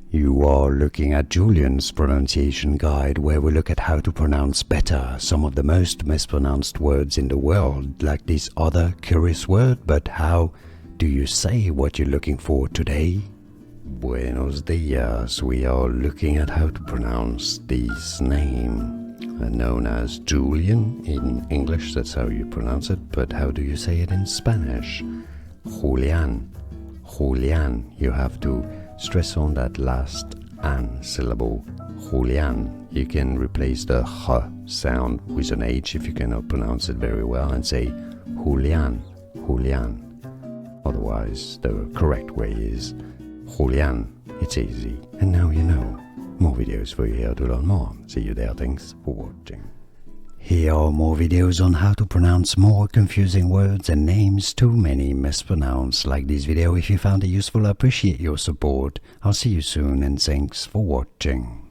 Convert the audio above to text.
You are looking at Julian's pronunciation guide, where we look at how to pronounce better some of the most mispronounced words in the world, like this other curious word. But how do you say what you're looking for today? Buenos dias. We are looking at how to pronounce this name, known as Julien in English. That's how you pronounce it. But how do you say it in Spanish? Julian. Julian. You have to stress on that last an syllable. Julian. You can replace the h sound with an h if you cannot pronounce it very well and say Julien. Julien. Otherwise, the correct way is Julien. It's easy. And now you know. More videos for you here to learn more. See you there. Thanks for watching. Here are more videos on how to pronounce more confusing words and names too many mispronounced. Like this video if you found it useful. I appreciate your support. I'll see you soon and thanks for watching.